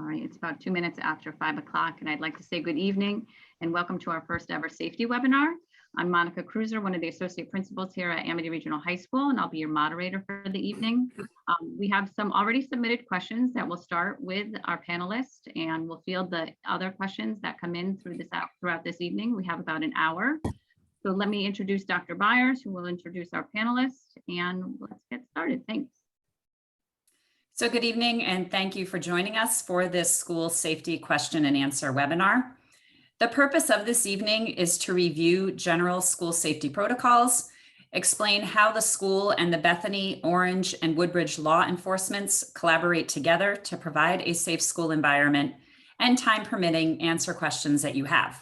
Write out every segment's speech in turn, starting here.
right, it's about 2 minutes after 5 o'clock, and I'd like to say good evening and welcome to our first ever safety webinar. I'm Monica Cruiser, one of the associate principals here at Amity Regional High School, and I'll be your moderator for the evening. We have some already submitted questions that we'll start with our panelists, and we'll field the other questions that come in throughout this evening. We have about an hour. So let me introduce Dr. Byers, who will introduce our panelists, and let's get started. Thanks. So good evening, and thank you for joining us for this school safety question and answer webinar. The purpose of this evening is to review general school safety protocols, explain how the school and the Bethany, Orange, and Woodbridge law enforcements collaborate together to provide a safe school environment, and time permitting, answer questions that you have.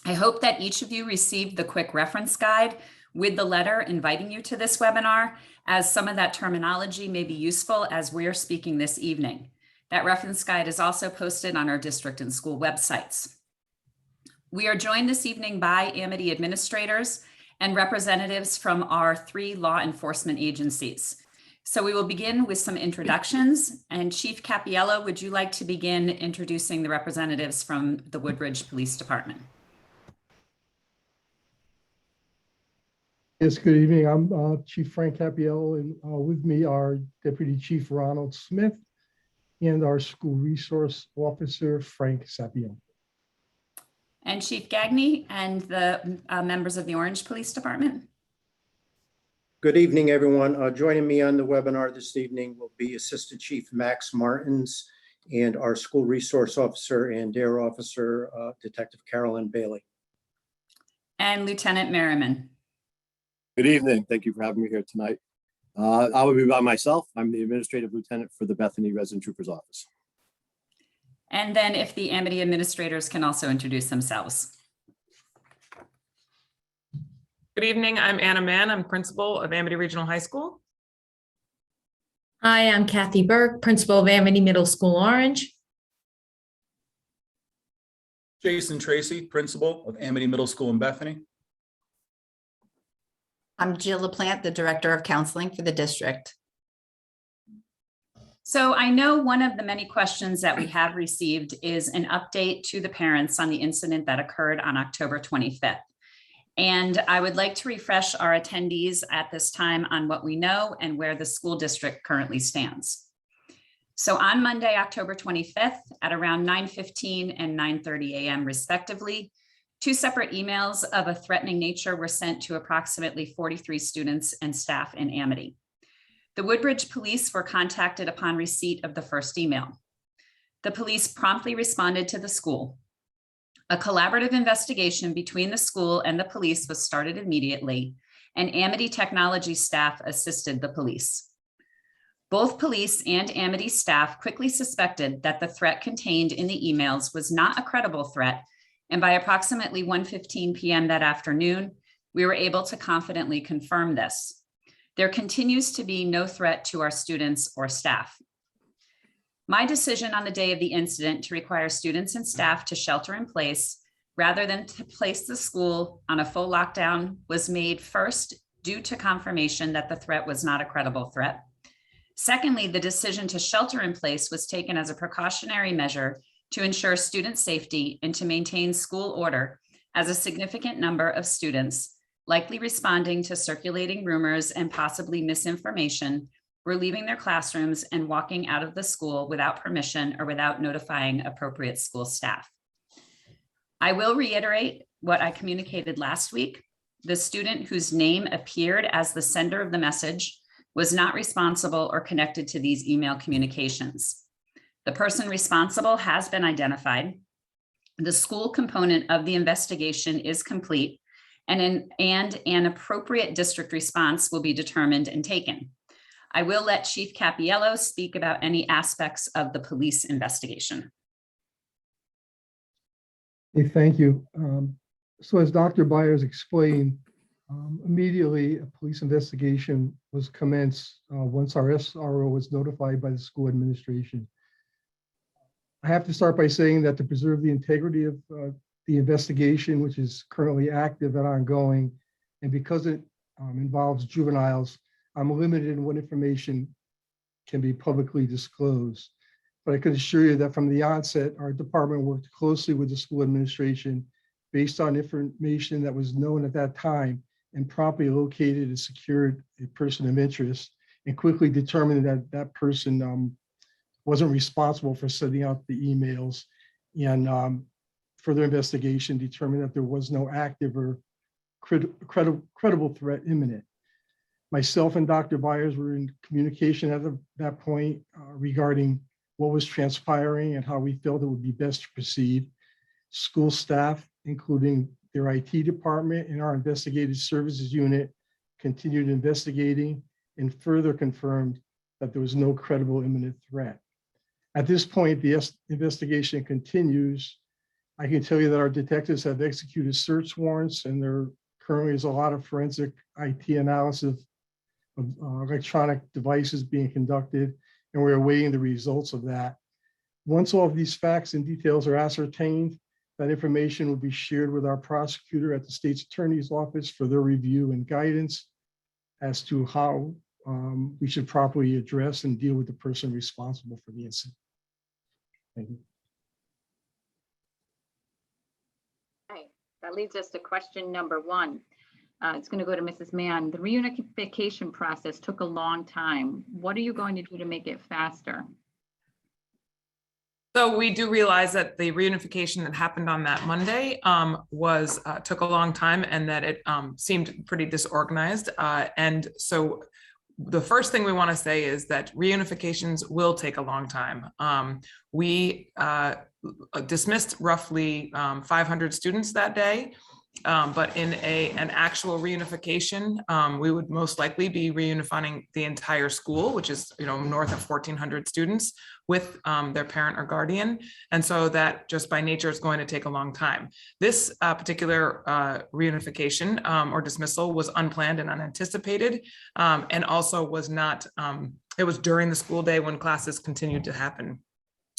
I hope that each of you received the quick reference guide with the letter inviting you to this webinar, as some of that terminology may be useful as we're speaking this evening. That reference guide is also posted on our district and school websites. We are joined this evening by Amity administrators and representatives from our 3 law enforcement agencies. So we will begin with some introductions, and Chief Cappiello, would you like to begin introducing the representatives from the Woodbridge Police Department? Yes, good evening. I'm Chief Frank Cappiello, and with me are Deputy Chief Ronald Smith and our School Resource Officer, Frank Sapio. And Chief Gagne and the members of the Orange Police Department. Good evening, everyone. Joining me on the webinar this evening will be Assistant Chief Max Martins and our School Resource Officer and DARE Officer, Detective Carolyn Bailey. And Lieutenant Merriman. Good evening. Thank you for having me here tonight. I will be by myself. I'm the Administrative Lieutenant for the Bethany Resident Trooper's Office. And then if the Amity administrators can also introduce themselves. Good evening, I'm Anna Mann. I'm principal of Amity Regional High School. Hi, I'm Kathy Burke, principal of Amity Middle School Orange. Jason Tracy, principal of Amity Middle School in Bethany. I'm Jill LaPlante, the Director of Counseling for the district. So I know one of the many questions that we have received is an update to the parents on the incident that occurred on October 25th. And I would like to refresh our attendees at this time on what we know and where the school district currently stands. So on Monday, October 25th at around 9:15 and 9:30 a.m. respectively, 2 separate emails of a threatening nature were sent to approximately 43 students and staff in Amity. The Woodbridge police were contacted upon receipt of the first email. The police promptly responded to the school. A collaborative investigation between the school and the police was started immediately, and Amity technology staff assisted the police. Both police and Amity staff quickly suspected that the threat contained in the emails was not a credible threat, and by approximately 1:15 p.m. that afternoon, we were able to confidently confirm this. There continues to be no threat to our students or staff. My decision on the day of the incident to require students and staff to shelter in place rather than to place the school on a full lockdown was made first due to confirmation that the threat was not a credible threat. Secondly, the decision to shelter in place was taken as a precautionary measure to ensure student safety and to maintain school order, as a significant number of students, likely responding to circulating rumors and possibly misinformation, were leaving their classrooms and walking out of the school without permission or without notifying appropriate school staff. I will reiterate what I communicated last week. The student whose name appeared as the sender of the message was not responsible or connected to these email communications. The person responsible has been identified. The school component of the investigation is complete, and an appropriate district response will be determined and taken. I will let Chief Cappiello speak about any aspects of the police investigation. Hey, thank you. So as Dr. Byers explained, immediately a police investigation was commenced once our SRO was notified by the school administration. I have to start by saying that to preserve the integrity of the investigation, which is currently active and ongoing, and because it involves juveniles, I'm limited in what information can be publicly disclosed. But I can assure you that from the onset, our department worked closely with the school administration based on information that was known at that time and promptly located and secured a person of interest and quickly determined that that person wasn't responsible for sending out the emails, and further investigation determined that there was no active or credible threat imminent. Myself and Dr. Byers were in communication at that point regarding what was transpiring and how we felt it would be best to proceed. School staff, including their IT department and our investigative services unit, continued investigating and further confirmed that there was no credible imminent threat. At this point, the investigation continues. I can tell you that our detectives have executed search warrants, and there currently is a lot of forensic IT analysis of electronic devices being conducted, and we're awaiting the results of that. Once all of these facts and details are ascertained, that information will be shared with our prosecutor at the state's attorney's office for their review and guidance as to how we should properly address and deal with the person responsible for the incident. Thank you. Okay, that leads us to question number 1. It's going to go to Mrs. Mann. The reunification process took a long time. What are you going to do to make it faster? So we do realize that the reunification that happened on that Monday took a long time, and that it seemed pretty disorganized. And so the first thing we want to say is that reunifications will take a long time. We dismissed roughly 500 students that day. But in an actual reunification, we would most likely be reunifying the entire school, which is north of 1,400 students with their parent or guardian. And so that just by nature is going to take a long time. This particular reunification or dismissal was unplanned and unanticipated, and also was not, it was during the school day when classes continued to happen.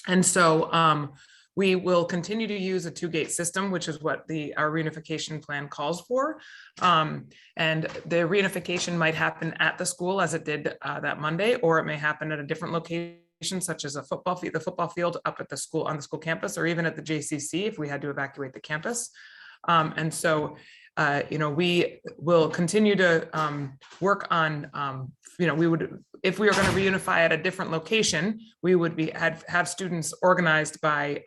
And so we will continue to use a 2-gate system, which is what our reunification plan calls for. And the reunification might happen at the school as it did that Monday, or it may happen at a different location, such as the football field up at the school, on the school campus, or even at the JCC if we had to evacuate the campus. And so we will continue to work on, we would, if we were going to reunify at a different location, we would have students organized by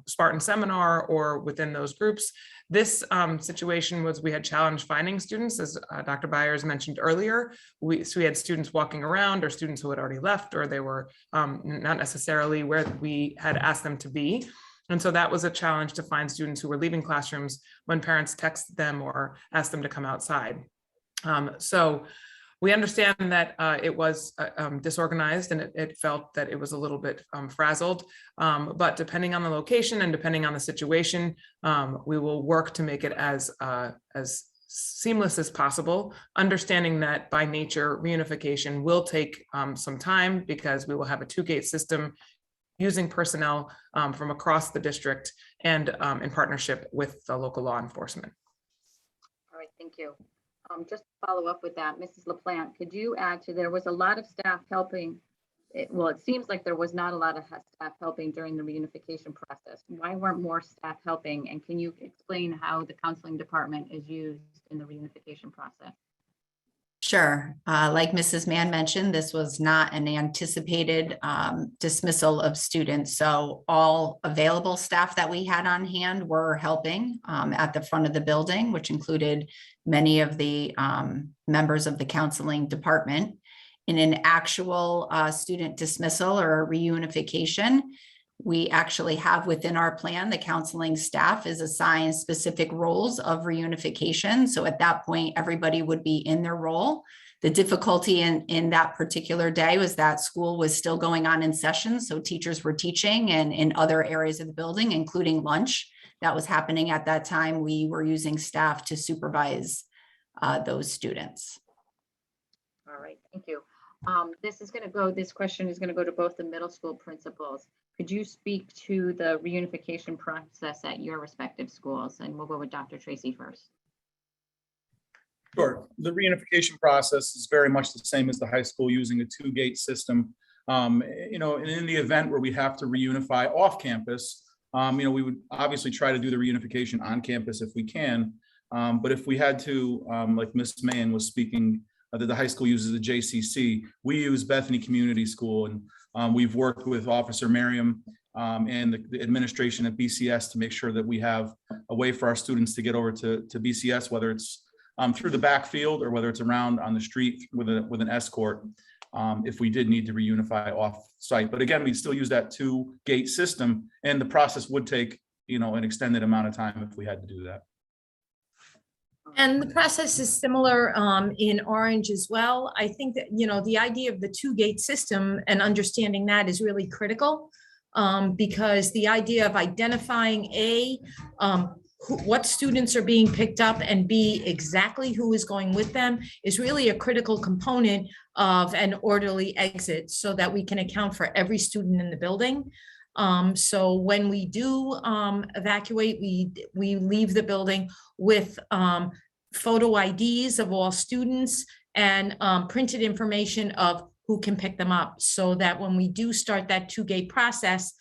Spartan Seminar or within those groups. This situation was, we had challenge finding students, as Dr. Byers mentioned earlier. So we had students walking around, or students who had already left, or they were not necessarily where we had asked them to be. And so that was a challenge to find students who were leaving classrooms when parents texted them or asked them to come outside. So we understand that it was disorganized, and it felt that it was a little bit frazzled, but depending on the location and depending on the situation, we will work to make it as seamless as possible, understanding that by nature reunification will take some time, because we will have a 2-gate system using personnel from across the district and in partnership with the local law enforcement. All right, thank you. Just to follow up with that, Mrs. LaPlante, could you add to, there was a lot of staff helping. Well, it seems like there was not a lot of staff helping during the reunification process. Why weren't more staff helping? And can you explain how the counseling department is used in the reunification process? Sure. Like Mrs. Mann mentioned, this was not an anticipated dismissal of students. So all available staff that we had on hand were helping at the front of the building, which included many of the members of the counseling department. In an actual student dismissal or reunification, we actually have within our plan, the counseling staff is assigned specific roles of reunification. So at that point, everybody would be in their role. The difficulty in that particular day was that school was still going on in session. So teachers were teaching, and in other areas of the building, including lunch that was happening at that time, we were using staff to supervise those students. All right, thank you. This question is going to go to both the middle school principals. Could you speak to the reunification process at your respective schools? And we'll go with Dr. Tracy first. Sure. The reunification process is very much the same as the high school, using a 2-gate system. And in the event where we have to reunify off campus, we would obviously try to do the reunification on campus if we can. But if we had to, like Ms. Mahan was speaking, that the high school uses the JCC, we use Bethany Community School, and we've worked with Officer Merriam and the administration at BCS to make sure that we have a way for our students to get over to BCS, whether it's through the backfield or whether it's around on the street with an escort, if we did need to reunify off site. But again, we still use that 2-gate system, and the process would take, an extended amount of time if we had to do that. And the process is similar in Orange as well. I think that, the idea of the 2-gate system and understanding that is really critical, because the idea of identifying what students are being picked up, and B, exactly who is going with them, is really a critical component of an orderly exit, so that we can account for every student in the building. So when we do evacuate, we leave the building with photo IDs of all students and printed information of who can pick them up, so that when we do start that 2-gate process,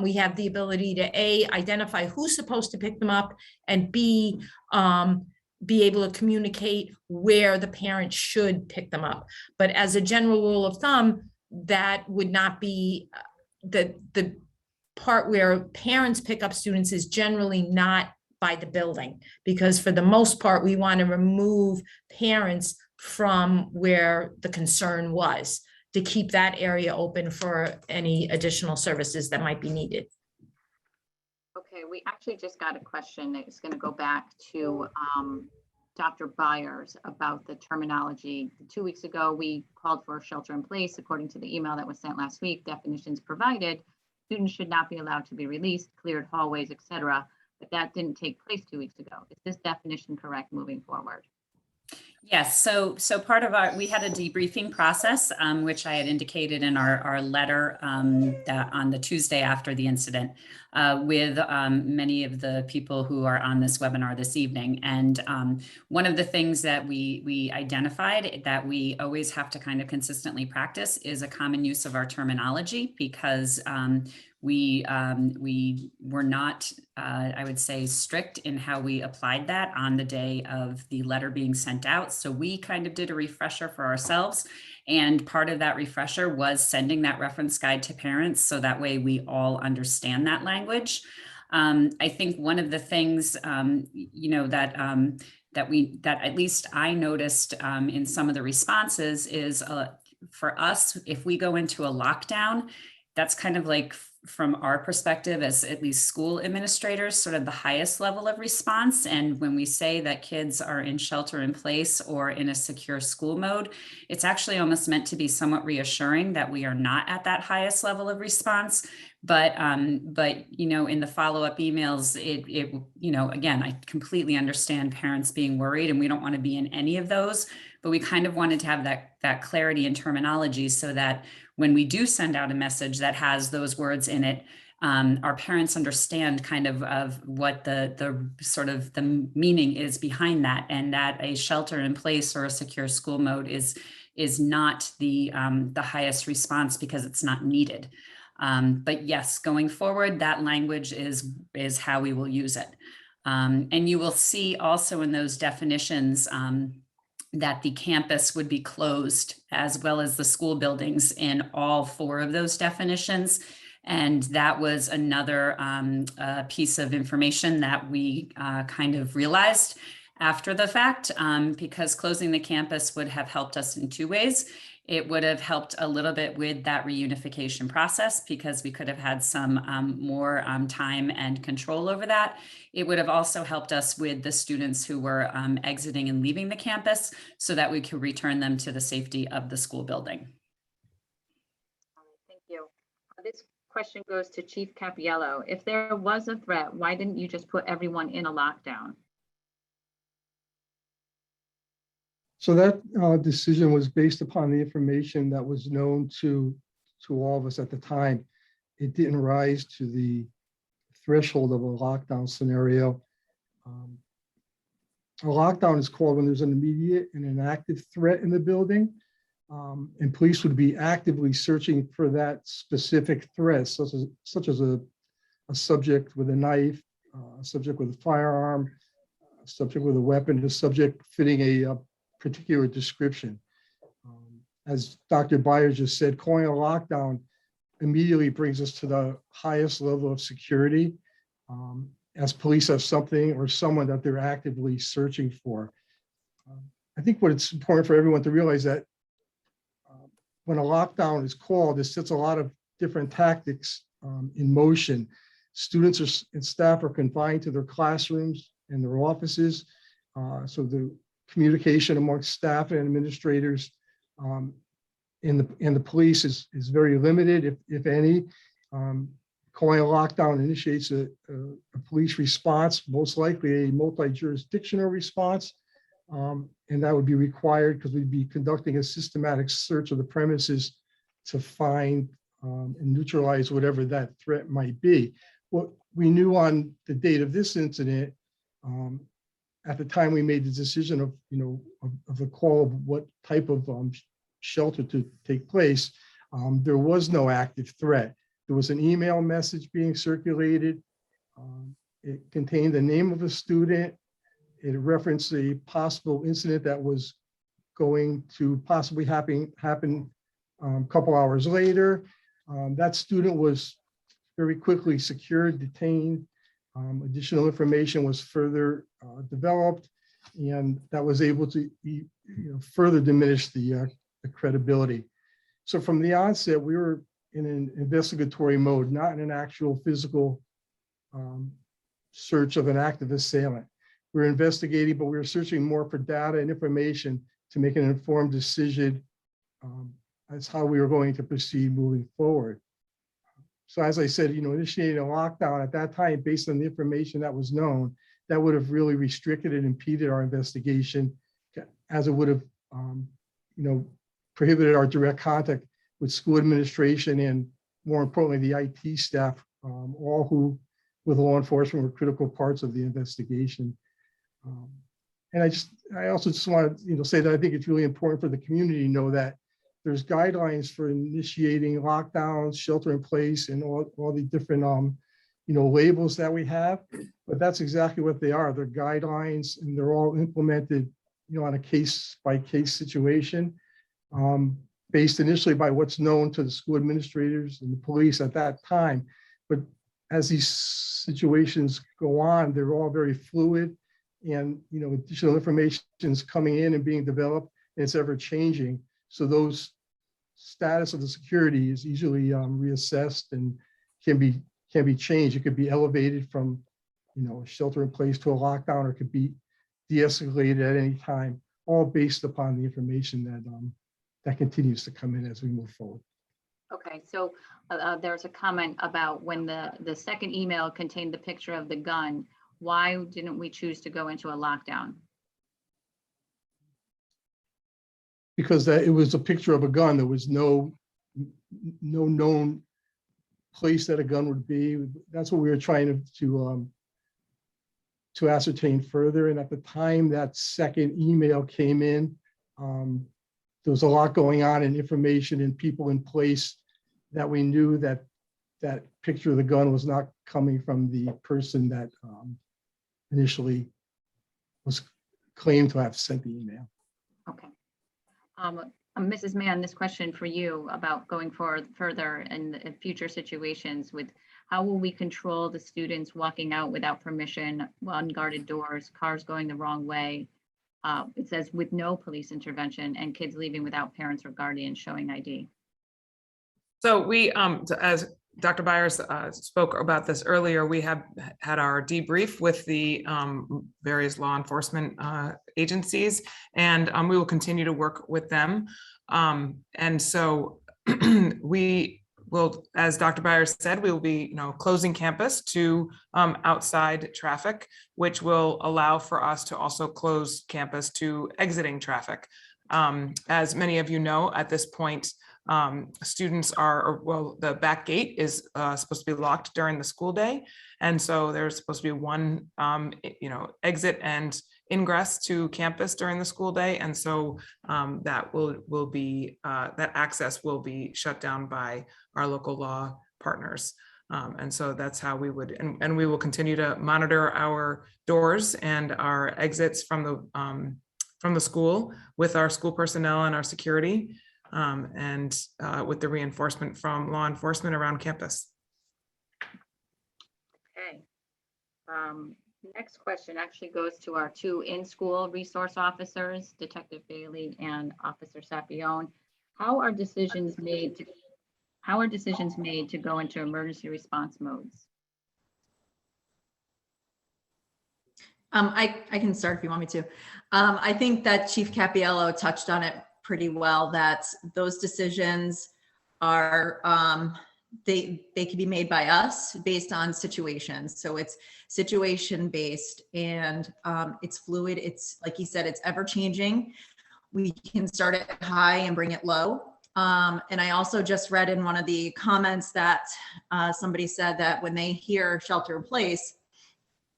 we have the ability to A, identify who's supposed to pick them up, and B, be able to communicate where the parents should pick them up. But as a general rule of thumb, that would not be the part where parents pick up students is generally not by the building, because for the most part, we want to remove parents from where the concern was, to keep that area open for any additional services that might be needed. Okay, we actually just got a question that's going to go back to Dr. Byers about the terminology. 2 weeks ago, we called for shelter in place. According to the email that was sent last week, definitions provided, students should not be allowed to be released, cleared hallways, etc. But that didn't take place 2 weeks ago. Is this definition correct moving forward? Yes, so part of we had a debriefing process, which I had indicated in our letter that on the Tuesday after the incident with many of the people who are on this webinar this evening. And one of the things that we identified that we always have to kind of consistently practice is a common use of our terminology, because we were not, I would say, strict in how we applied that on the day of the letter being sent out. So we kind of did a refresher for ourselves. And part of that refresher was sending that reference guide to parents, so that way we all understand that language. I think one of the things, that at least I noticed in some of the responses is for us, if we go into a lockdown, that's kind of like, from our perspective as at least school administrators, sort of the highest level of response. And when we say that kids are in shelter in place or in a secure school mode, it's actually almost meant to be somewhat reassuring that we are not at that highest level of response. But in the follow-up emails, again, I completely understand parents being worried, and we don't want to be in any of those, but we kind of wanted to have that clarity in terminology, so that when we do send out a message that has those words in it, our parents understand kind of what the sort of the meaning is behind that, and that a shelter in place or a secure school mode is not the highest response because it's not needed. But yes, going forward, that language is how we will use it. And you will see also in those definitions that the campus would be closed, as well as the school buildings, in all 4 of those definitions. And that was another piece of information that we kind of realized after the fact, because closing the campus would have helped us in 2 ways. It would have helped a little bit with that reunification process, because we could have had some more time and control over that. It would have also helped us with the students who were exiting and leaving the campus, so that we could return them to the safety of the school building. Thank you. This question goes to Chief Cappiello. If there was a threat, why didn't you just put everyone in a lockdown? So that decision was based upon the information that was known to all of us at the time. It didn't rise to the threshold of a lockdown scenario. A lockdown is called when there's an immediate and an active threat in the building. And police would be actively searching for that specific threat, such as a subject with a knife, a subject with a firearm, a subject with a weapon, a subject fitting a particular description. As Dr. Byers just said, calling a lockdown immediately brings us to the highest level of security, as police have something or someone that they're actively searching for. I think what it's important for everyone to realize that when a lockdown is called, it sets a lot of different tactics in motion. Students and staff are confined to their classrooms and their offices. So the communication amongst staff and administrators and the police is very limited, if any. Calling a lockdown initiates a police response, most likely a multi-jurisdictional response. And that would be required because we'd be conducting a systematic search of the premises to find and neutralize whatever that threat might be. What we knew on the date of this incident, at the time we made the decision of the call of what type of shelter to take place, there was no active threat. There was an email message being circulated. It contained the name of a student. It referenced a possible incident that was going to possibly happen a couple hours later. That student was very quickly secured, detained. Additional information was further developed, and that was able to further diminish the credibility. So from the onset, we were in an investigatory mode, not in an actual physical search of an active assailant. We were investigating, but we were searching more for data and information to make an informed decision as how we were going to proceed moving forward. So as I said, initiating a lockdown at that time, based on the information that was known, that would have really restricted and impeded our investigation, as it would have, prohibited our direct contact with school administration and, more importantly, the IT staff, all who, with law enforcement, were critical parts of the investigation. And I also just want to, say that I think it's really important for the community to know that there's guidelines for initiating lockdowns, shelter in place, and all the different, labels that we have. But that's exactly what they are. They're guidelines, and they're all implemented, on a case-by-case situation, based initially by what's known to the school administrators and the police at that time. But as these situations go on, they're all very fluid, and additional information is coming in and being developed, and it's ever changing. So those status of the security is easily reassessed and can be changed. It could be elevated from a shelter in place to a lockdown, or it could be de-escalated at any time, all based upon the information that continues to come in as we move forward. Okay, so there's a comment about when the second email contained the picture of the gun. Why didn't we choose to go into a lockdown? Because it was a picture of a gun. There was no known place that a gun would be. That's what we were trying to ascertain further. And at the time that second email came in, there was a lot going on and information and people in place that we knew that picture of the gun was not coming from the person that initially was claimed to have sent the email. Okay. Mrs. Mann, this question for you about going further in future situations with how will we control the students walking out without permission, unguarded doors, cars going the wrong way? It says with no police intervention and kids leaving without parents or guardians showing ID. So we, as Dr. Byers spoke about this earlier, we have had our debrief with the various law enforcement agencies, and we will continue to work with them. And so we will, as Dr. Byers said, we will be, closing campus to outside traffic, which will allow for us to also close campus to exiting traffic. As many of you know, at this point, students the back gate is supposed to be locked during the school day. And so there's supposed to be one, exit and ingress to campus during the school day. And so that will be, that access will be shut down by our local law partners. And so that's how we would, and we will continue to monitor our doors and our exits from the school with our school personnel and our security, and with the reinforcement from law enforcement around campus. Okay. Next question actually goes to our two in-school resource officers, Detective Bailey and Officer Sapione. How are decisions made to go into emergency response modes? I can start if you want me to. I think that Chief Cappiello touched on it pretty well, that those decisions are, they can be made by us based on situations. So it's situation based, and it's fluid. It's like you said, it's ever changing. We can start it high and bring it low. And I also just read in one of the comments that somebody said that when they hear shelter in place,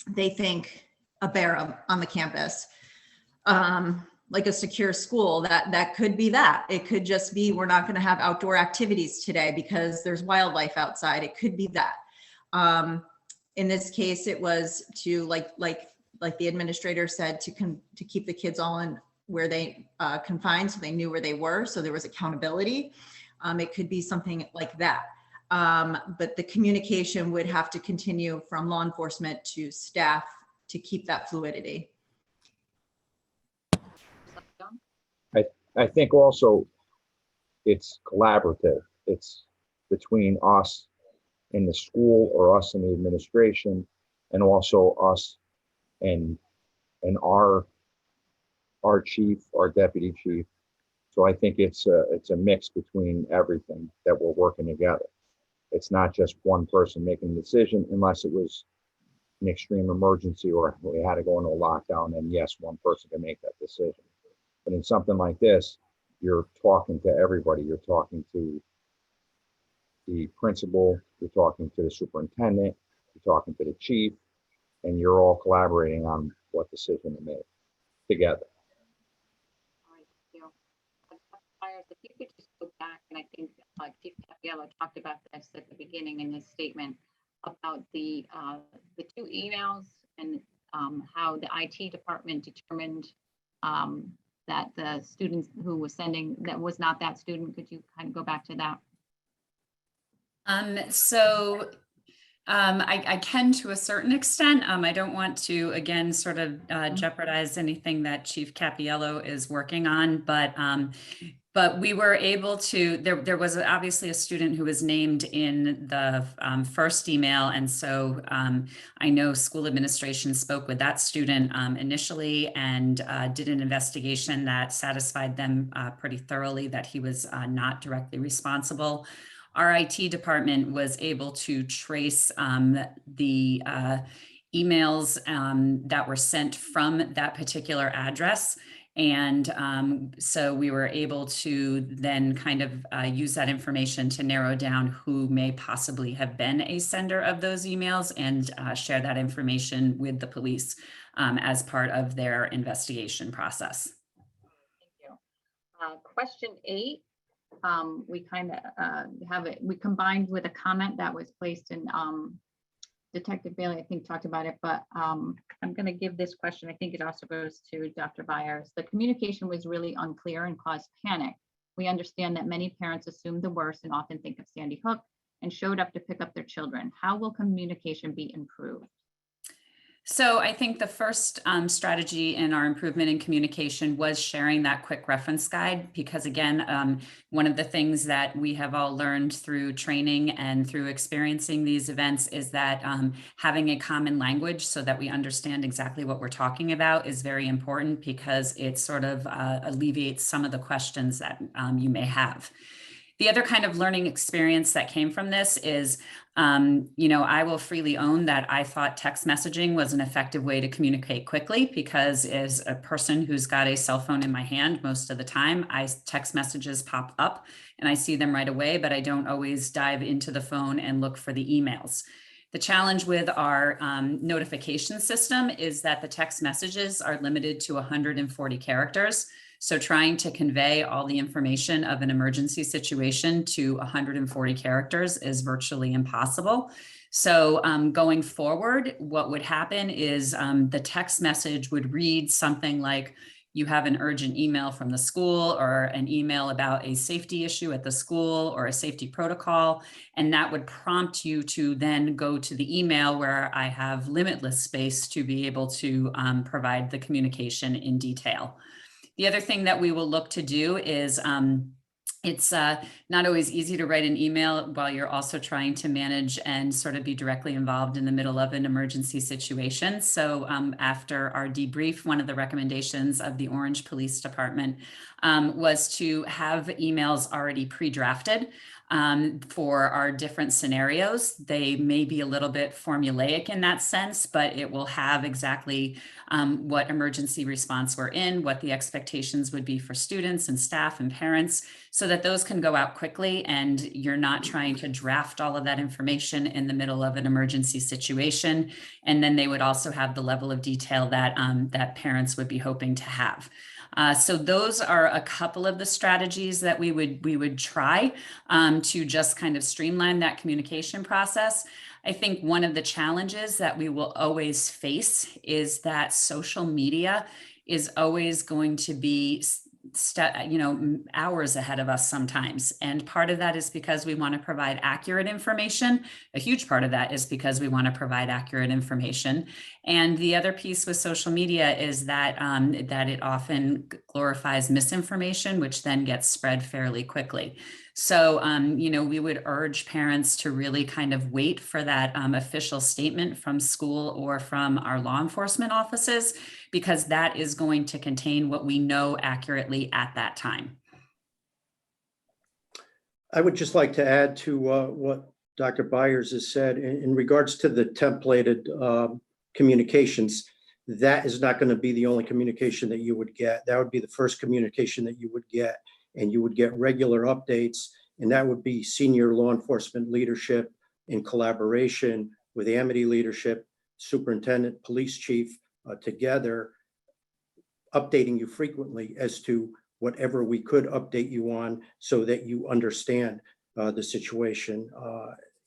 they think a bear on the campus, like a secure school. That could be that. It could just be, we're not going to have outdoor activities today because there's wildlife outside. It could be that. In this case, it was to like the administrator said, to keep the kids all in where they confined, so they knew where they were, so there was accountability. It could be something like that. But the communication would have to continue from law enforcement to staff to keep that fluidity. I think also it's collaborative. It's between us and the school, or us and the administration, and also us and our chief, our deputy chief. So I think it's a mix between everything that we're working together. It's not just one person making the decision, unless it was an extreme emergency or we had to go into a lockdown, and yes, one person can make that decision. But in something like this, you're talking to everybody. You're talking to the principal, you're talking to the superintendent, you're talking to the chief, and you're all collaborating on what decision to make together. All right, thank you. Myers, if you could just go back, and I think Chief Cappiello talked about this at the beginning in his statement about the two emails and how the IT department determined that the students who was sending, that was not that student. Could you kind of go back to that? I can to a certain extent. I don't want to, again, sort of jeopardize anything that Chief Cappiello is working on, but we were able to, there was obviously a student who was named in the first email. And so I know school administration spoke with that student initially and did an investigation that satisfied them pretty thoroughly that he was not directly responsible. Our IT department was able to trace the emails that were sent from that particular address. And so we were able to then kind of use that information to narrow down who may possibly have been a sender of those emails and share that information with the police as part of their investigation process. Thank you. Question 8. We kind of have it, we combined with a comment that was placed in Detective Bailey, I think, talked about it, but I'm going to give this question. I think it also goes to Dr. Byers. The communication was really unclear and caused panic. We understand that many parents assume the worst and often think of Sandy Hook and showed up to pick up their children. How will communication be improved? So I think the first strategy in our improvement in communication was sharing that quick reference guide, because again, one of the things that we have all learned through training and through experiencing these events is that having a common language so that we understand exactly what we're talking about is very important, because it sort of alleviates some of the questions that you may have. The other kind of learning experience that came from this is, I will freely own that I thought text messaging was an effective way to communicate quickly, because as a person who's got a cell phone in my hand most of the time, text messages pop up and I see them right away, but I don't always dive into the phone and look for the emails. The challenge with our notification system is that the text messages are limited to 140 characters. So trying to convey all the information of an emergency situation to 140 characters is virtually impossible. So going forward, what would happen is the text message would read something like, you have an urgent email from the school, or an email about a safety issue at the school, or a safety protocol. And that would prompt you to then go to the email where I have limitless space to be able to provide the communication in detail. The other thing that we will look to do is it's not always easy to write an email while you're also trying to manage and sort of be directly involved in the middle of an emergency situation. So after our debrief, one of the recommendations of the Orange Police Department was to have emails already pre-drafted for our different scenarios. They may be a little bit formulaic in that sense, but it will have exactly what emergency response we're in, what the expectations would be for students and staff and parents, so that those can go out quickly and you're not trying to draft all of that information in the middle of an emergency situation. And then they would also have the level of detail that, that parents would be hoping to have. So those are a couple of the strategies that we would try to just kind of streamline that communication process. I think one of the challenges that we will always face is that social media is always going to be hours ahead of us sometimes. And part of that is because we want to provide accurate information. A huge part of that is because we want to provide accurate information. And the other piece with social media is that, that it often glorifies misinformation, which then gets spread fairly quickly. So, we would urge parents to really kind of wait for that official statement from school or from our law enforcement offices, because that is going to contain what we know accurately at that time. I would just like to add to what Dr. Byers has said in regards to the templated communications. That is not going to be the only communication that you would get. That would be the first communication that you would get, and you would get regular updates, and that would be senior law enforcement leadership in collaboration with Amity leadership, superintendent, police chief, together, updating you frequently as to whatever we could update you on, so that you understand the situation.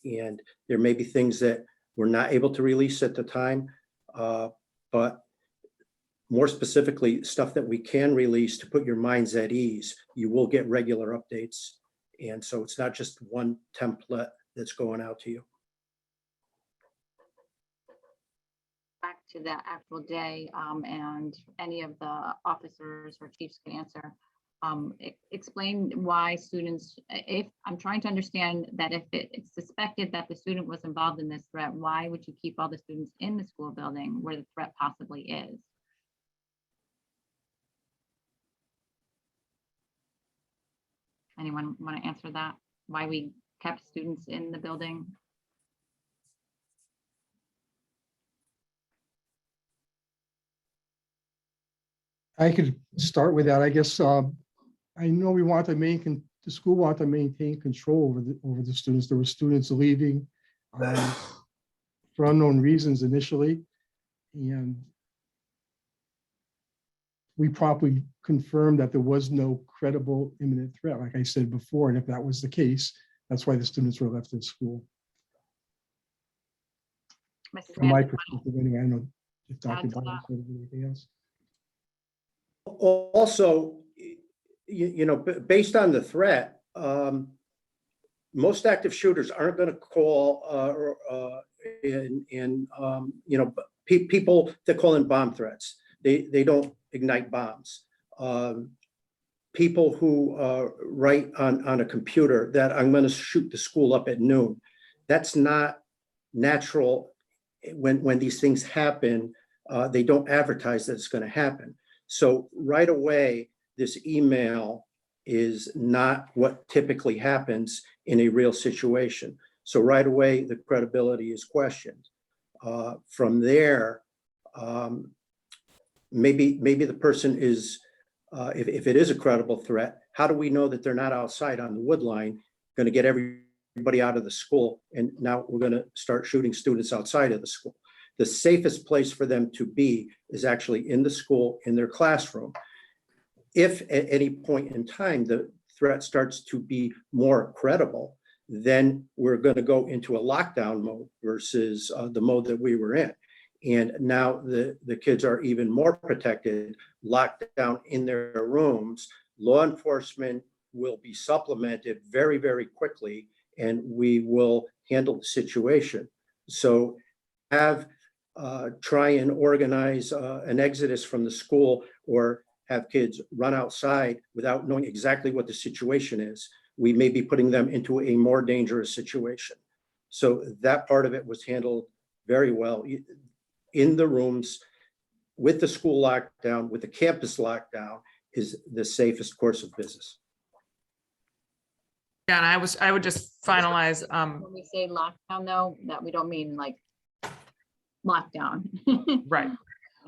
And there may be things that we're not able to release at the time, but more specifically, stuff that we can release to put your minds at ease. You will get regular updates. And so it's not just one template that's going out to you. Back to the actual day, and any of the officers or chiefs can answer. Explain why students, if I'm trying to understand that if it's suspected that the student was involved in this threat, why would you keep all the students in the school building where the threat possibly is? Anyone want to answer that? Why we kept students in the building? I could start with that. I guess I know we want to the school wanted to maintain control over the students. There were students leaving for unknown reasons initially, and we promptly confirmed that there was no credible imminent threat, like I said before. And if that was the case, that's why the students were left in school. Mrs. From my Mann, perspective, anyway. I don't know if Dr. Add to Byers said anything else. Also, based on the threat, most active shooters aren't going to call people that call in bomb threats. They don't ignite bombs. People who write on a computer that I'm going to shoot the school up at noon. That's not natural. When these things happen, they don't advertise that it's going to happen. So right away, this email is not what typically happens in a real situation. So right away, the credibility is questioned. From there, maybe the person is, if it is a credible threat, how do we know that they're not outside on the wood line, going to get everybody everybody out of the school, and now we're going to start shooting students outside of the school. The safest place for them to be is actually in the school, in their classroom. If at any point in time the threat starts to be more credible, then we're going to go into a lockdown mode versus the mode that we were in. And now the kids are even more protected, locked down in their rooms. Law enforcement will be supplemented very, very quickly, and we will handle the situation. So try and organize an exodus from the school, or have kids run outside without knowing exactly what the situation is. We may be putting them into a more dangerous situation. So that part of it was handled very well in the rooms with the school lockdown, with the campus lockdown, is the safest course of business. Yeah, and I would just finalize, When we say lockdown though, that we don't mean like lockdown. right.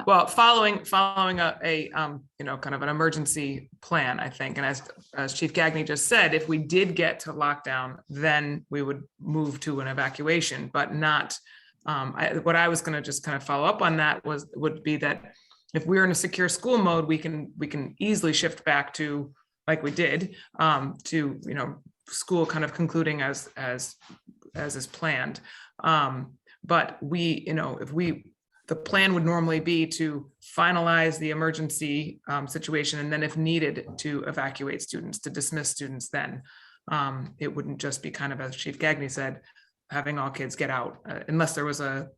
Well, following a you know, kind of an emergency plan, I think, and as Chief Gagné just said, if we did get to lockdown, then we would move to an evacuation, but not. What I was going to just kind of follow up on that would be that if we're in a secure school mode, we can easily shift back to, like we did, to, you know, school kind of concluding as is planned. But we, you know, the plan would normally be to finalize the emergency situation, and then if needed, to evacuate students, to dismiss students then. It wouldn't just be kind of, as Chief Gagné said, having all kids get out, unless there was a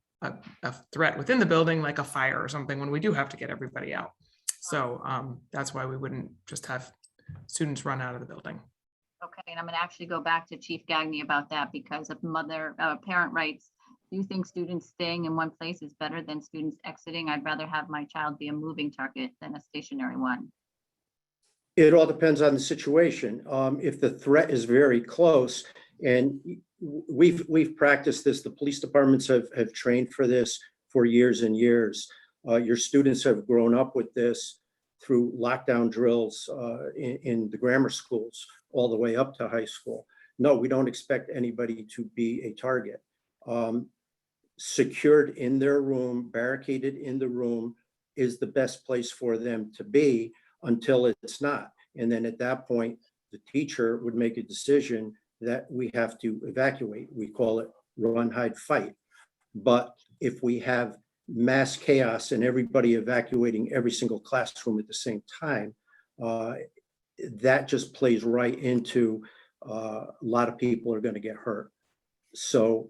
threat within the building, like a fire or something, when we do have to get everybody out. So that's why we wouldn't just have students run out of the building. Okay, and I'm gonna actually go back to Chief Gagné about that, because if parent writes, do you think students staying in one place is better than students exiting? I'd rather have my child be a moving target than a stationary one. It all depends on the situation. If the threat is very close, and we've practiced this, the police departments have trained for this for years and years. Your students have grown up with this through lockdown drills in the grammar schools all the way up to high school. No, we don't expect anybody to be a target. Secured in their room, barricaded in the room is the best place for them to be until it's not. And then at that point, the teacher would make a decision that we have to evacuate. We call it run, hide, fight. But if we have mass chaos and everybody evacuating every single classroom at the same time, that just plays right into a lot of people are going to get hurt. So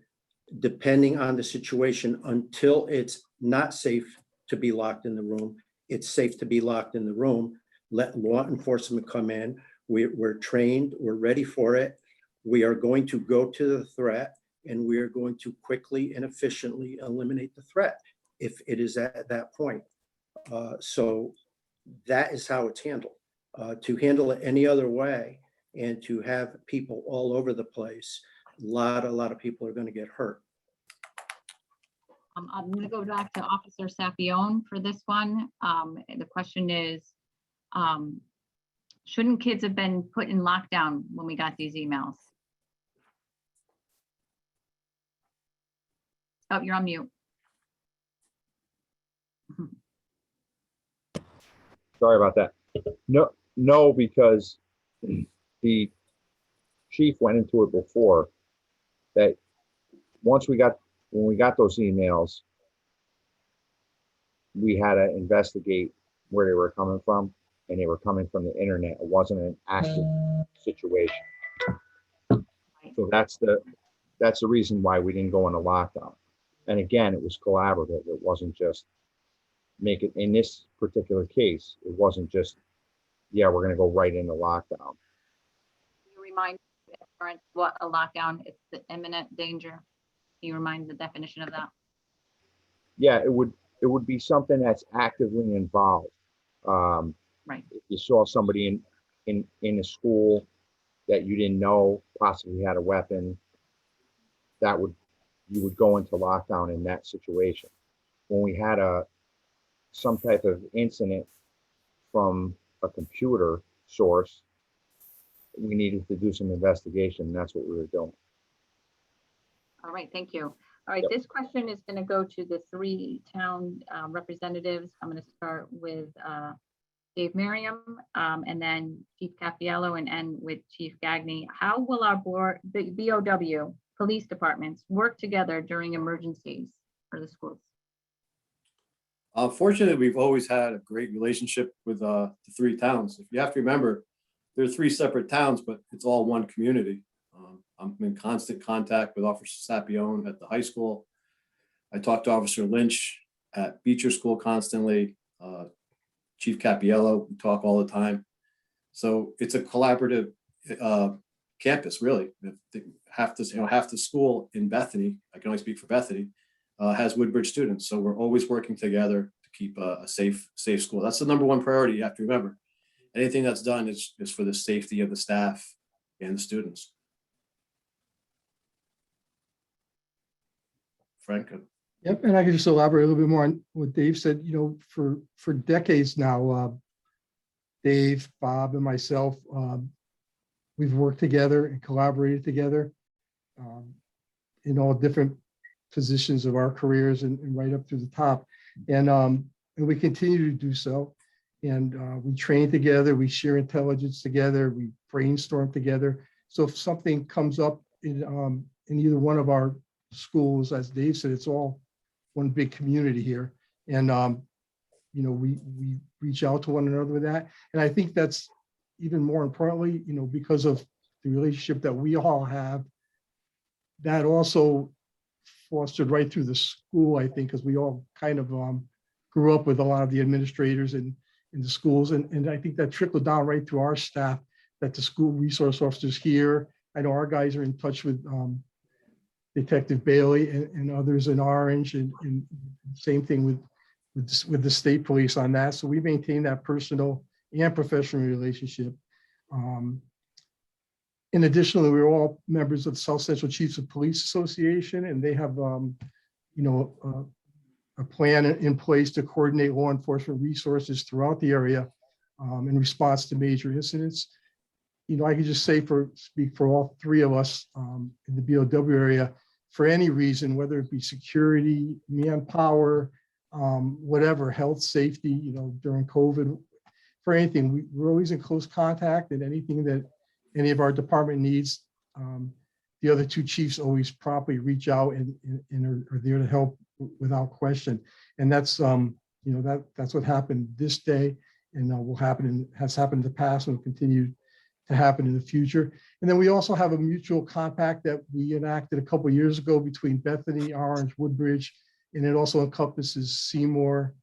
depending on the situation, until it's not safe to be locked in the room, it's safe to be locked in the room. Let law enforcement come in. We're trained, we're ready for it. We are going to go to the threat, and we are going to quickly and efficiently eliminate the threat if it is at that point. So that is how it's handled. To handle it any other way and to have people all over the place, a lot of people are going to get hurt. I'm going to go back to Officer Sapione for this one. The question is, shouldn't kids have been put in lockdown when we got these emails? Oh, you're on mute. Sorry about that. No, because the chief went into it before, that when we got those emails, we had to investigate where they were coming from, and they were coming from the internet. It wasn't an active situation. So that's the reason why we didn't go into lockdown. And again, it was collaborative. It wasn't just make it, in this particular case, it wasn't just, yeah, we're going to go right into lockdown. Can you remind parents what a lockdown is? The imminent danger. Can you remind the definition of that? Yeah, it would be something that's actively involved. Right. If you saw somebody in a school that you didn't know possibly had a weapon, you would go into lockdown in that situation. When we had some type of incident from a computer source, we needed to do some investigation. And that's what we were doing. All right, thank you. All right, Yep. this question is going to go to the three town representatives. I'm going to start with Dave Merriam, and then Chief Capiello, and end with Chief Gagné. How will our board, the BOW, police departments work together during emergencies for the schools? Fortunately, we've always had a great relationship with the three towns. If you have to remember, there are three separate towns, but it's all one community. I'm in constant contact with Officer Sapione at the high school. I talk to Officer Lynch at Beecher School constantly. Chief Capiello, we talk all the time. So it's a collaborative campus, really. Half the school in Bethany, I can only speak for Bethany, has Woodbridge students. So we're always working together to keep a safe school. That's the number one priority you have to remember. Anything that's done is for the safety of the staff and the students. Frank? Yep, and I can just elaborate a little bit more on what Dave said. You know, for decades now, Dave, Bob, and myself, we've worked together and collaborated together in all different positions of our careers and right up to the top. And we continue to do so. And we train together, we share intelligence together, we brainstorm together. So if something comes up in either one of our schools, as Dave said, it's all one big community here. And, you know, we reach out to one another with that. And I think that's even more importantly, you know, because of the relationship that we all have, that also fostered right through the school, I think, because we all kind of grew up with a lot of the administrators in the schools. And I think that trickled down right through our staff, that the school resource officers here, I know our guys are in touch with Detective Bailey and others in Orange, and same thing with the state police on that. So we maintain that personal and professional relationship. In addition, we're all members of South Central Chiefs of Police Association, and they have, you know, a plan in place to coordinate law enforcement resources throughout the area in response to major incidents. You know, I could just speak for all three of us in the BOW area. For any reason, whether it be security, manpower, whatever, health, safety, you know, during COVID, for anything, we're always in close contact, and anything that any of our department needs, the other two chiefs always promptly reach out and are there to help without question. And that's, you know, that's what happened this day, and will happen and has happened in the past and will continue to happen in the future. And then we also have a mutual compact that we enacted a couple of years ago between Bethany, Orange, Woodbridge, and it also encompasses Seymour,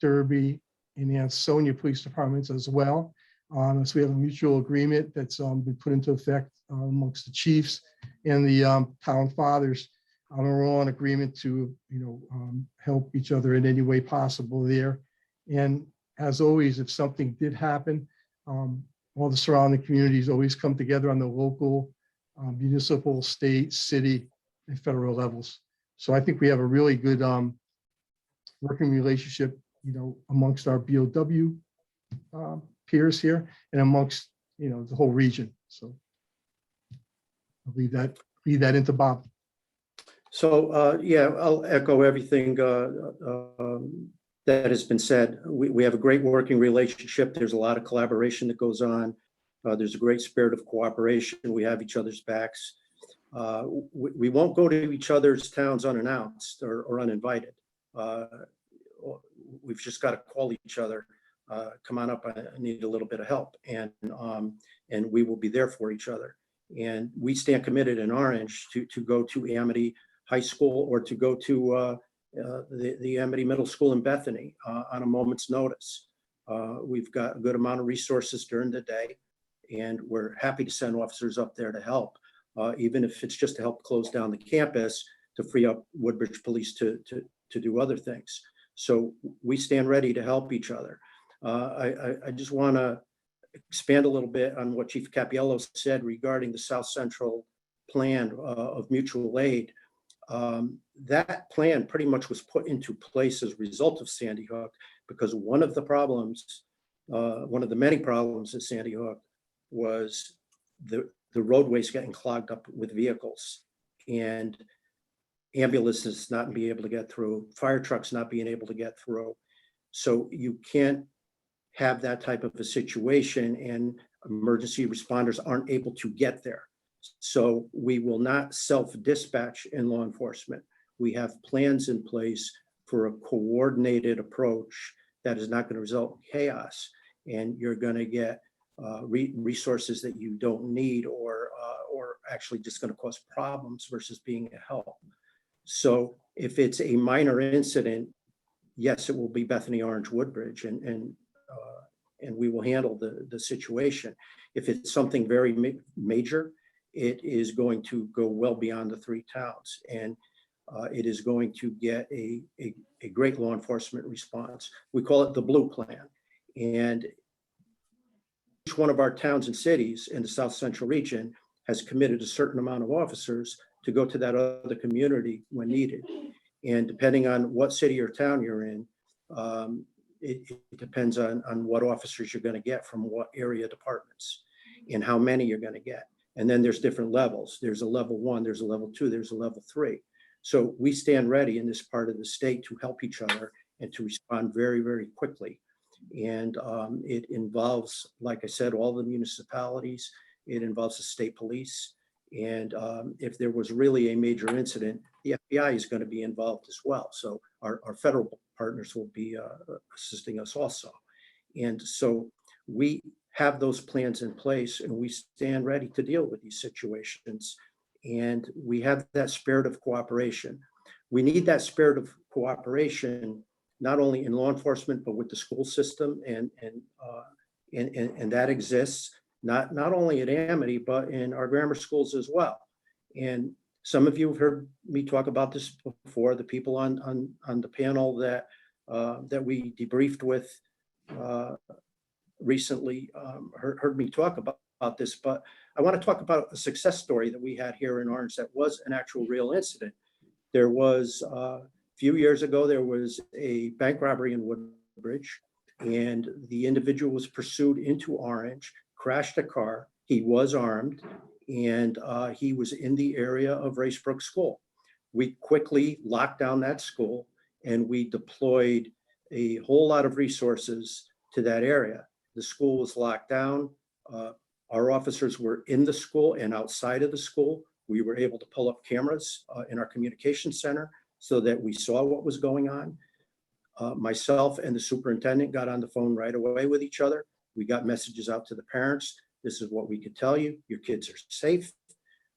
Derby, and Ansonia police departments as well. So we have a mutual agreement that's been put into effect amongst the chiefs and the town fathers. We're all in agreement to, you know, help each other in any way possible there. And as always, if something did happen, all the surrounding communities always come together on the local, municipal, state, city, and federal levels. So I think we have a really good working relationship, you know, amongst our BOW peers here and amongst, you know, the whole region. So I'll leave that into Bob. So, yeah, I'll echo everything that has been said. We have a great working relationship. There's a lot of collaboration that goes on. There's a great spirit of cooperation. We have each other's backs. We won't go to each other's towns unannounced or uninvited. We've just got to call each other. Come on up, I need a little bit of help. And we will be there for each other. And we stand committed in Orange to go to Amity High School or to go to the Amity Middle School in Bethany on a moment's notice. We've got a good amount of resources during the day, and we're happy to send officers up there to help, even if it's just to help close down the campus to free up Woodbridge Police to do other things. So we stand ready to help each other. I just want to expand a little bit on what Chief Capiello said regarding the South Central plan of mutual aid. That plan pretty much was put into place as a result of Sandy Hook, because one of the problems, one of the many problems at Sandy Hook was the roadways getting clogged up with vehicles. and ambulances not being able to get through, fire trucks not being able to get through. So you can't have that type of a situation and emergency responders aren't able to get there. So we will not self-dispatch in law enforcement. We have plans in place for a coordinated approach that is not going to result in chaos. And you're going to get resources that you don't need or actually just going to cause problems versus being a help. So if it's a minor incident, yes, it will be Bethany Orange Woodbridge and we will handle the situation. If it's something very major, it is going to go well beyond the 3 towns, and it is going to get a great law enforcement response. We call it the Blue Plan, and each one of our towns and cities in the South Central region has committed a certain amount of officers to go to that other community when needed. And depending on what city or town you're in, it depends on what officers you're going to get from what area departments and how many you're going to get. And then there's different levels. There's a level 1, there's a level 2, there's a level 3. So we stand ready in this part of the state to help each other and to respond very, very quickly. And it involves, like I said, all the municipalities. It involves the state police. And if there was really a major incident, the FBI is going to be involved as well. So our federal partners will be assisting us also. And so we have those plans in place and we stand ready to deal with these situations. And we have that spirit of cooperation. We need that spirit of cooperation, not only in law enforcement, but with the school system. And that exists not only at Amity, but in our grammar schools as well. And some of you have heard me talk about this before. The people on the panel that we debriefed with recently heard me talk about this, but I want to talk about a success story that we had here in Orange that was an actual real incident. There was a few years ago, there was a bank robbery in Woodbridge, and the individual was pursued into Orange, crashed a car. He was armed, and he was in the area of Racebrook School. We quickly locked down that school, and we deployed a whole lot of resources to that area. The school was locked down. Our officers were in the school and outside of the school. We were able to pull up cameras in our communication center so that we saw what was going on. Myself and the superintendent got on the phone right away with each other. We got messages out to the parents. This is what we could tell you. Your kids are safe.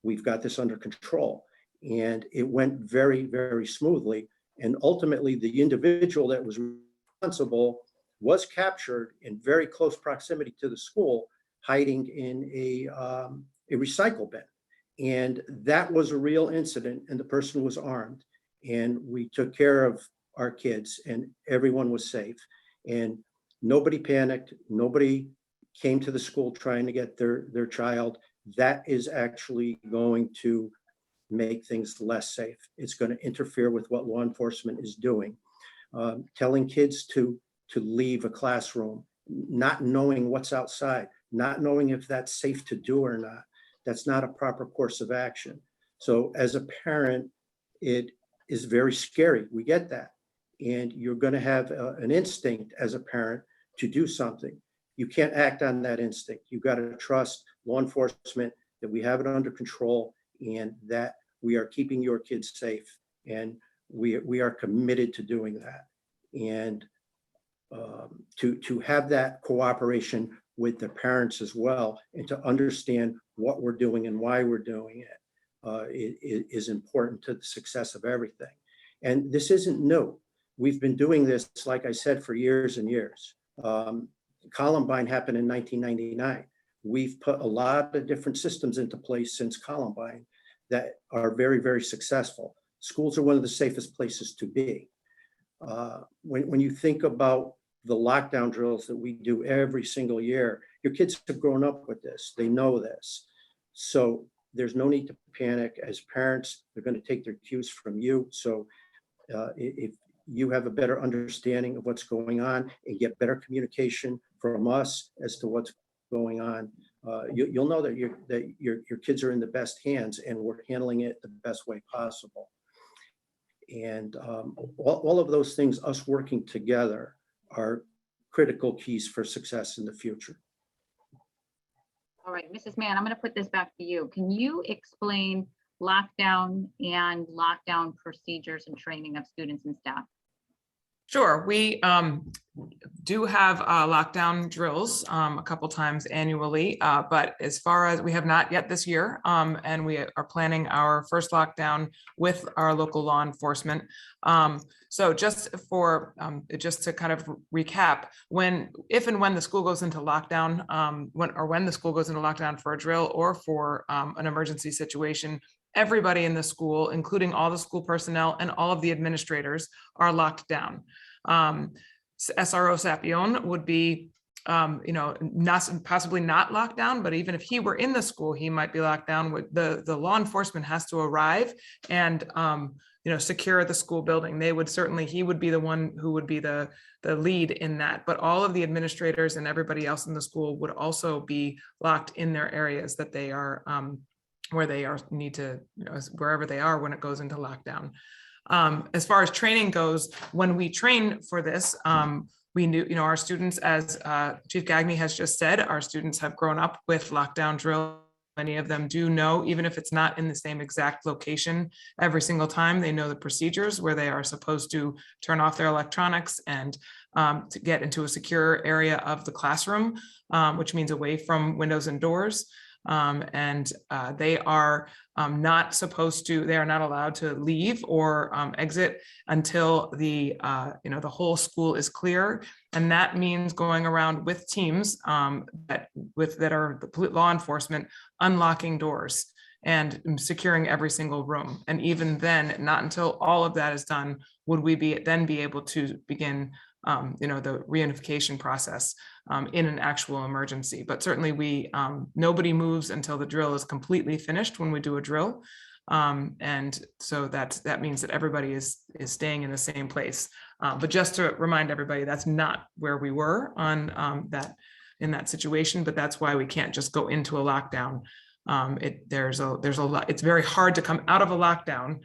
We've got this under control. And it went very, very smoothly. And ultimately, the individual that was responsible was captured in very close proximity to the school, hiding in a recycle bin. And that was a real incident, and the person was armed. And we took care of our kids, and everyone was safe. And nobody panicked. Nobody came to the school trying to get their child. That is actually going to make things less safe. It's going to interfere with what law enforcement is doing. Telling kids to leave a classroom, not knowing what's outside, not knowing if that's safe to do or not. That's not a proper course of action. So as a parent, it is very scary. We get that. And you're going to have an instinct as a parent to do something. You can't act on that instinct. You've got to trust law enforcement that we have it under control and that we are keeping your kids safe. And we are committed to doing that. And to have that cooperation with the parents as well, and to understand what we're doing and why we're doing it is important to the success of everything. And this isn't new. We've been doing this, like I said, for years and years. Columbine happened in 1999. We've put a lot of different systems into place since Columbine that are very, very successful. Schools are one of the safest places to be. When you think about the lockdown drills that we do every single year, your kids have grown up with this. They know this. So there's no need to panic. As parents, they're going to take their cues from you. So if you have a better understanding of what's going on and get better communication from us as to what's going on, you'll know that your kids are in the best hands and we're handling it the best way possible. And all of those things, us working together, are critical keys for success in the future. All right, Mrs. Mann, I'm going to put this back to you. Can you explain lockdown and lockdown procedures and training of students and staff? Sure, we do have lockdown drills a couple times annually, but as far as we have not yet this year, and we are planning our first lockdown with our local law enforcement. So just to kind of recap, if and when the school goes into lockdown, when the school goes into lockdown for a drill or for an emergency situation, everybody in the school, including all the school personnel and all of the administrators, are locked down. SRO Sapione would be, possibly not locked down, but even if he were in the school, he might be locked down. With the law enforcement has to arrive and secure the school building. He would be the one who would be the lead in that. But all of the administrators and everybody else in the school would also be locked in their areas that they are. Where they need to, wherever they are when it goes into lockdown. As far as training goes, when we train for this, we knew, our students, as Chief Gagné has just said, our students have grown up with lockdown drill. Many of them do know, even if it's not in the same exact location every single time, they know the procedures where they are supposed to turn off their electronics and to get into a secure area of the classroom, which means away from windows and doors. They are they are not allowed to leave or exit until the whole school is clear. And that means going around with teams that are the law enforcement, unlocking doors and securing every single room. And even then, not until all of that is done, would we be able to begin the reunification process in an actual emergency. But certainly nobody moves until the drill is completely finished when we do a drill. And so that means that everybody is staying in the same place. But just to remind everybody, that's not where we were in that situation, but that's why we can't just go into a lockdown. There's a lot, it's very hard to come out of a lockdown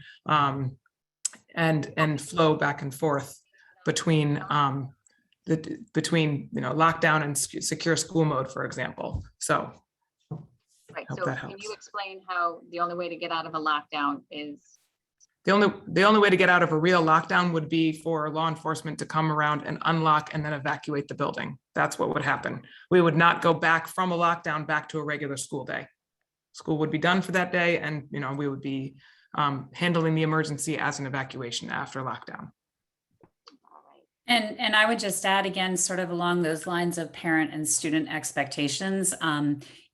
and flow back and forth between lockdown and secure school mode, for example. So. Right, Hope so that can you helps. explain how the only way to get out of a lockdown is? The only way to get out of a real lockdown would be for law enforcement to come around and unlock and then evacuate the building. That's what would happen. We would not go back from a lockdown back to a regular school day. School would be done for that day, and we would be handling the emergency as an evacuation after lockdown. And I would just add again, sort of along those lines of parent and student expectations,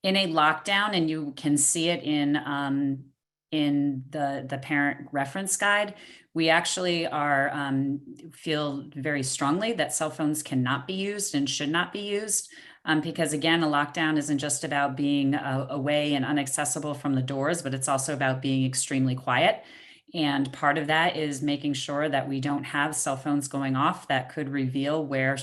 in a lockdown, and you can see it in the parent reference guide, we actually feel very strongly that cell phones cannot be used and should not be used. Because again, a lockdown isn't just about being away and inaccessible from the doors, but it's also about being extremely quiet. And part of that is making sure that we don't have cell phones going off that could reveal where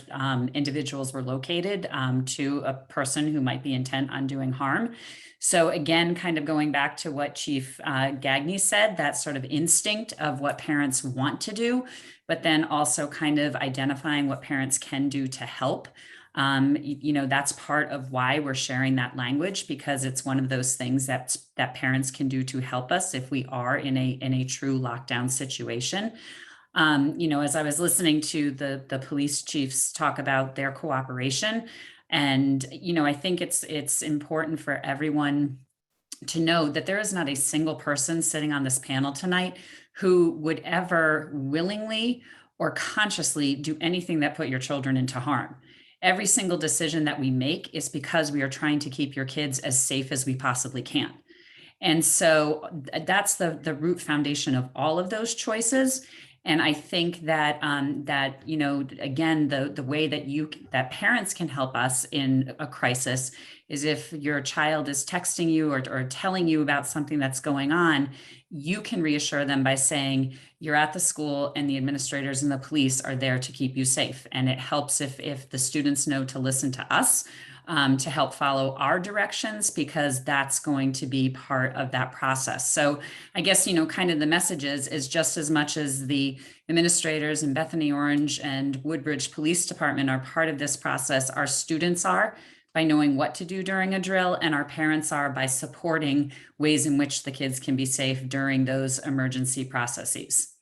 individuals were located to a person who might be intent on doing harm. So again, kind of going back to what Chief Gagné said, that sort of instinct of what parents want to do, but then also kind of identifying what parents can do to help. That's part of why we're sharing that language, because it's one of those things that parents can do to help us if we are in a true lockdown situation. As I was listening to the police chiefs talk about their cooperation, and I think it's important for everyone to know that there is not a single person sitting on this panel tonight who would ever willingly or consciously do anything that put your children into harm. Every single decision that we make is because we are trying to keep your kids as safe as we possibly can. And so that's the root foundation of all of those choices. And I think that again, the way that parents can help us in a crisis is if your child is texting you or telling you about something that's going on, you can reassure them by saying you're at the school and the administrators and the police are there to keep you safe. And it helps if the students know to listen to us to help follow our directions, because that's going to be part of that process. So I guess, kind of the message is just as much as the administrators in Bethany Orange and Woodbridge Police Department are part of this process, our students are, by knowing what to do during a drill, and our parents are by supporting ways in which the kids can be safe during those emergency processes.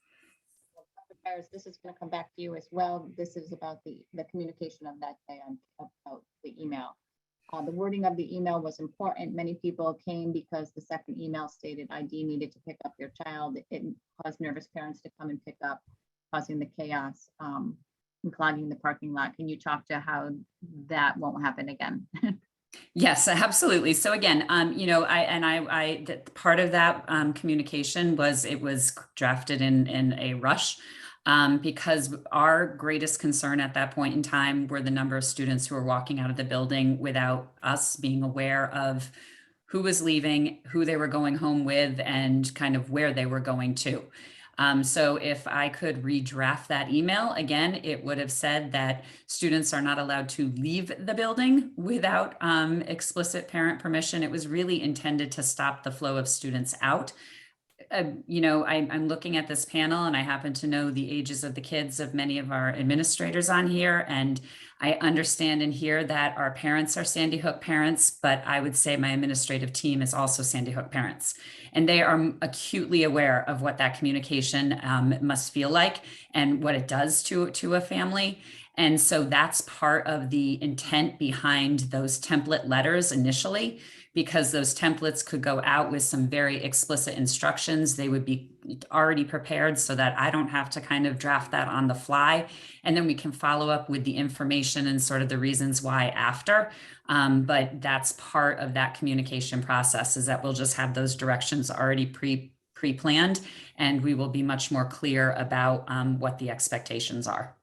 Dr. Byers, this is going to come back to you as well. This is about the communication of that day about the email. The wording of the email was important. Many people came because the second email stated ID needed to pick up their child. It caused nervous parents to come and pick up, causing the chaos and clogging the parking lot. Can you talk to how that won't happen again? Yes, absolutely. So again, part of that communication was, it was drafted in a rush, because our greatest concern at that point in time were the number of students who were walking out of the building without us being aware of who was leaving, who they were going home with, and kind of where they were going to. So if I could redraft that email again, it would have said that students are not allowed to leave the building without explicit parent permission. It was really intended to stop the flow of students out. I'm looking at this panel, and I happen to know the ages of the kids of many of our administrators on here. And I understand and hear that our parents are Sandy Hook parents, but I would say my administrative team is also Sandy Hook parents. And they are acutely aware of what that communication must feel like and what it does to a family. And so that's part of the intent behind those template letters initially, because those templates could go out with some very explicit instructions. They would be already prepared so that I don't have to kind of draft that on the fly. And then we can follow up with the information and sort of the reasons why after. But that's part of that communication process, is that we'll just have those directions already pre-planned, and we will be much more clear about what the expectations are.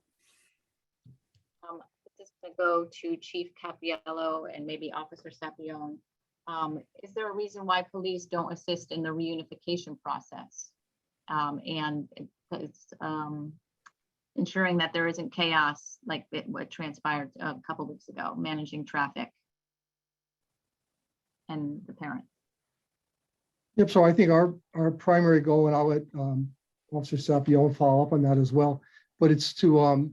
This is going to go to Chief Cappiello and maybe Officer Sapione. Is there a reason why police don't assist in the reunification process? And it's ensuring that there isn't chaos like what transpired a couple weeks ago, managing traffic and the parents. Yep, so I think our primary goal, and I'll let Officer Sapione follow up on that as well, but it's to,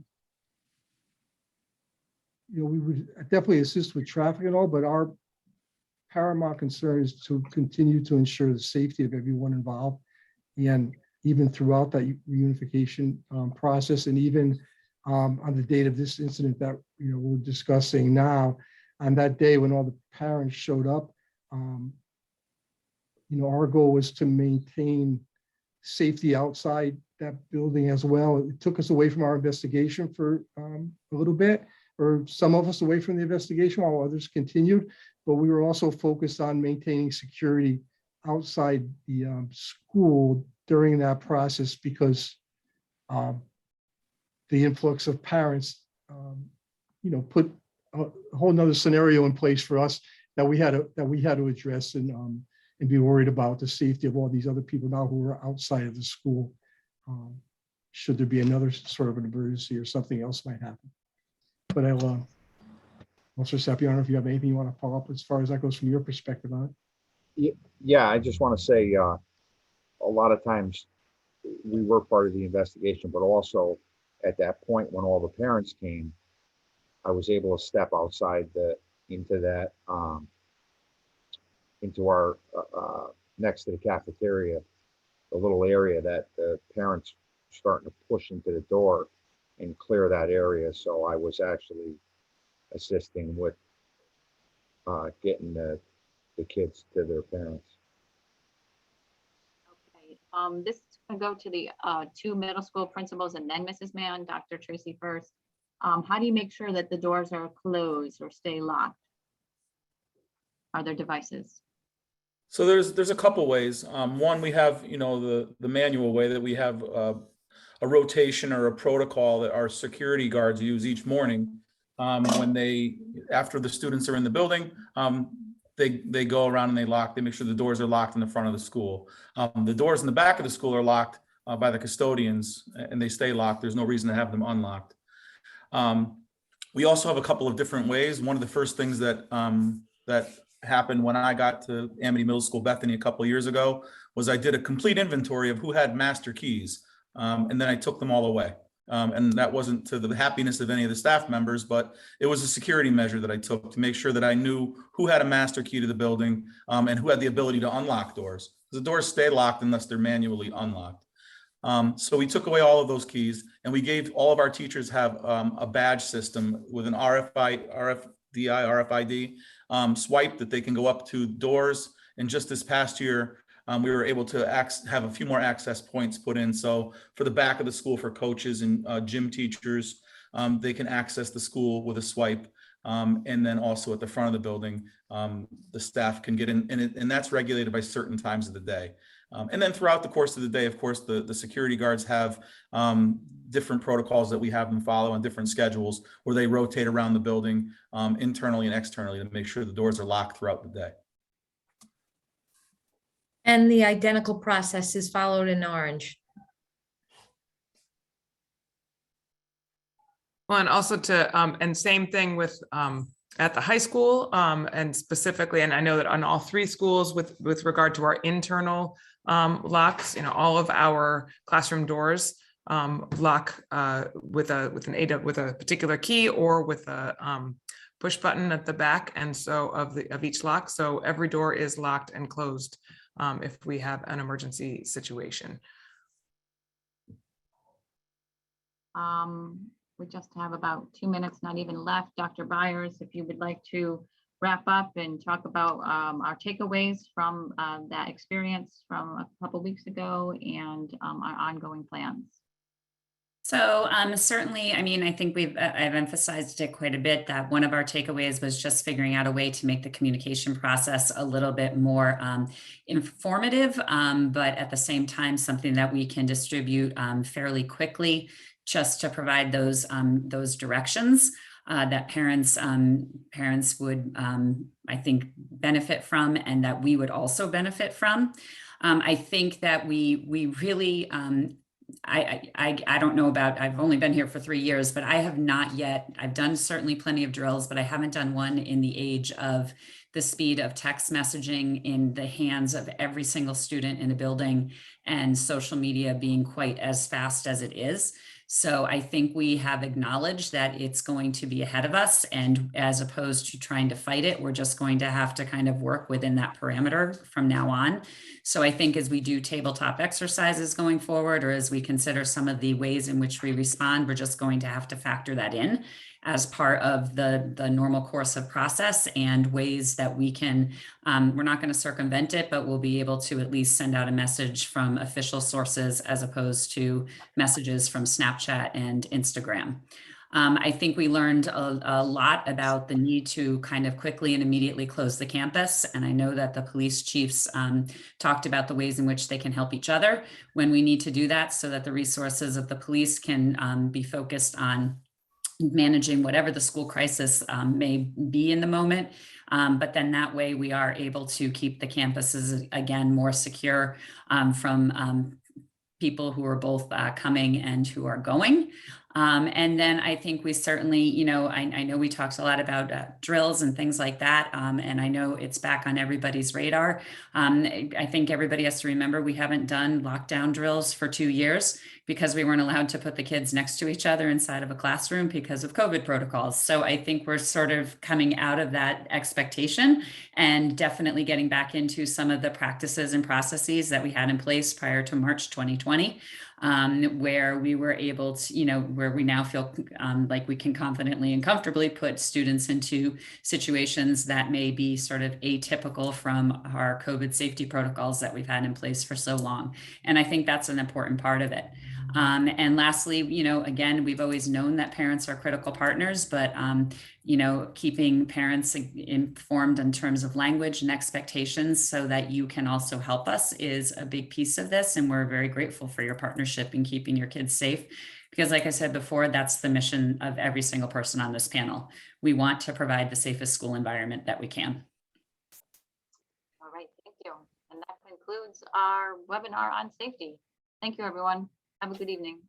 we would definitely assist with traffic and all, but our paramount concern is to continue to ensure the safety of everyone involved. And even throughout that reunification process, and even on the date of this incident that we're discussing now, on that day when all the parents showed up, our goal was to maintain safety outside that building as well. It took us away from our investigation for a little bit, or some of us away from the investigation while others continued, but we were also focused on maintaining security outside the school during that process, because the influx of parents, put a whole nother scenario in place for us that we had to address and be worried about the safety of all these other people now who are outside of the school. Should there be another sort of an emergency or something else might happen. But I'll, Officer Sapione, if you have anything you want to follow up as far as that goes from your perspective on it. Yeah, I just want to say a lot of times we were part of the investigation, but also at that point when all the parents came, I was able to step outside into our next to the cafeteria, the little area that the parents were starting to push into the door and clear that area. So I was actually assisting with getting the kids to their parents. Okay, this is going to go to the two middle school principals and then Mrs. Mann. Dr. Tracy first. How do you make sure that the doors are closed or stay locked? Are there devices? So there's a couple ways. One, we have, the manual way that we have a rotation or a protocol that our security guards use each morning. After the students are in the building, they go around and they make sure the doors are locked in the front of the school. The doors in the back of the school are locked by the custodians, and they stay locked. There's no reason to have them unlocked. We also have a couple of different ways. One of the first things that that happened when I got to Amity Middle School Bethany a couple of years ago was I did a complete inventory of who had master keys, and then I took them all away. And that wasn't to the happiness of any of the staff members, but it was a security measure that I took to make sure that I knew who had a master key to the building, and who had the ability to unlock doors. The doors stay locked unless they're manually unlocked. So we took away all of those keys, and we gave all of our teachers have a badge system with an RFID swipe that they can go up to doors. And just this past year, we were able to have a few more access points put in. So for the back of the school, for coaches and gym teachers, they can access the school with a swipe. And then also at the front of the building, the staff can get in, and that's regulated by certain times of the day. And then throughout the course of the day, of course, the security guards have different protocols that we have them follow on different schedules where they rotate around the building internally and externally to make sure the doors are locked throughout the day. And the identical process is followed in Orange. Well, and also and same thing with at the high school, and specifically, and I know that on all three schools with regard to our internal locks, all of our classroom doors lock with a particular key or with a push button at the back, and so of each lock. So every door is locked and closed if we have an emergency situation. We just have about 2 minutes, not even left. Dr. Byers, if you would like to wrap up and talk about our takeaways from that experience from a couple weeks ago and our ongoing plans. So certainly, I mean, I think I've emphasized it quite a bit that one of our takeaways was just figuring out a way to make the communication process a little bit more informative, but at the same time, something that we can distribute fairly quickly, just to provide those directions that parents would, I think, benefit from, and that we would also benefit from. I think that we really, I don't know about, I've only been here for 3 years, but I have not yet, I've done certainly plenty of drills, but I haven't done one in the age of the speed of text messaging in the hands of every single student in a building and social media being quite as fast as it is. So I think we have acknowledged that it's going to be ahead of us, and as opposed to trying to fight it, we're just going to have to kind of work within that parameter from now on. So I think as we do tabletop exercises going forward, or as we consider some of the ways in which we respond, we're just going to have to factor that in as part of the normal course of process, and ways that we can, we're not going to circumvent it, but we'll be able to at least send out a message from official sources as opposed to messages from Snapchat and Instagram. I think we learned a lot about the need to kind of quickly and immediately close the campus. And I know that the police chiefs talked about the ways in which they can help each other when we need to do that, so that the resources of the police can be focused on managing whatever the school crisis may be in the moment. But then that way we are able to keep the campuses, again, more secure from people who are both coming and who are going. And then I think we certainly, I know we talked a lot about drills and things like that. And I know it's back on everybody's radar. I think everybody has to remember we haven't done lockdown drills for 2 years because we weren't allowed to put the kids next to each other inside of a classroom because of COVID protocols. So I think we're sort of coming out of that expectation and definitely getting back into some of the practices and processes that we had in place prior to March 2020. Where we were able to, where we now feel like we can confidently and comfortably put students into situations that may be sort of atypical from our COVID safety protocols that we've had in place for so long. And I think that's an important part of it. And lastly, again, we've always known that parents are critical partners, but keeping parents informed in terms of language and expectations so that you can also help us is a big piece of this. And we're very grateful for your partnership in keeping your kids safe. Because like I said before, that's the mission of every single person on this panel. We want to provide the safest school environment that we can. All right, thank you. And that concludes our webinar on safety. Thank you, everyone. Have a good evening.